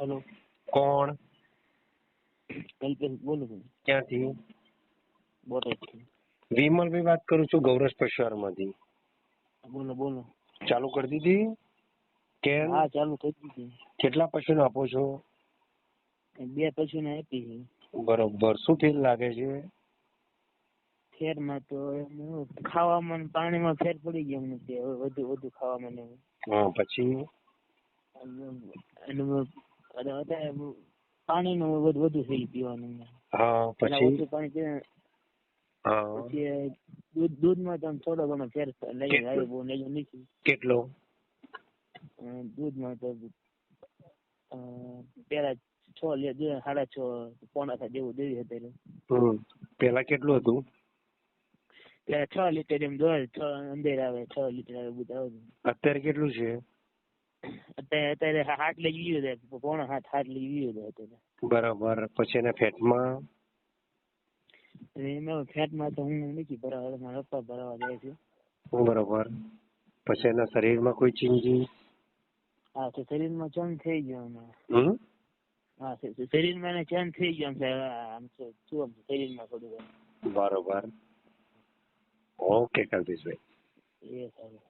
Hello, કોણ? કલ્પેશ બોલું છું, ક્યાંથી? બોટાદથી. વિમલભાઈ વાત કરું છું, ગૌરવ પશુઆહારમાંથી. બોલો બોલો. ચાલુ કરી દીધી? કેમ? હા, ચાલુ થઈ દીધી. કેટલા પશુને આપો છો? 2 પશુને આપી છે. બરોબર. શું ફેર લાગે છે? ફેરમાં તો ખાવામાં ને પાણીમાં ફેર પડી ગયો અમને. વધુ વધુ ખાવામાં ને હા, પછી? અત્યારે પાણીનું વધુ થઈ પીવાનું. હા, પછી? ઓછું પાણી પીવે. હા, પછી દૂધમાં તો થોડો ઘણો ફેર લઈ આવ્યો, બહુ લઈ નથી. કેટલો? દૂધમાં તો પેલા 6 6.5 પોણા જેવું દેવી અત્યારે. પેલા કેટલું હતું? પેલા 6 લીટર એમ દોડ 6 અંદર આવે, 6 લીટર આવે બધું આવે. અત્યારે કેટલું છે? અત્યારે 7 લઈ ગયો છે, પોણા 7 લઈ ગયો છે અત્યારે. બરાબર. પછી એના ફેટમાં? એમાં ફેટમાં તો હું નથી ભરાવા, મારા પપ્પા ભરાવા જાય છે. બરોબર. પછી એના શરીરમાં કોઈ ચેન્જીસ? હા, તો શરીરમાં ચેન્જ થઈ ગયો હમણાં. હા, શરીરમાં એને ચેન્જ થઈ ગયો આમ શું શરીરમાં થોડું. બરોબર. ઓકે કલ્પેશભાઈ. એ સારું.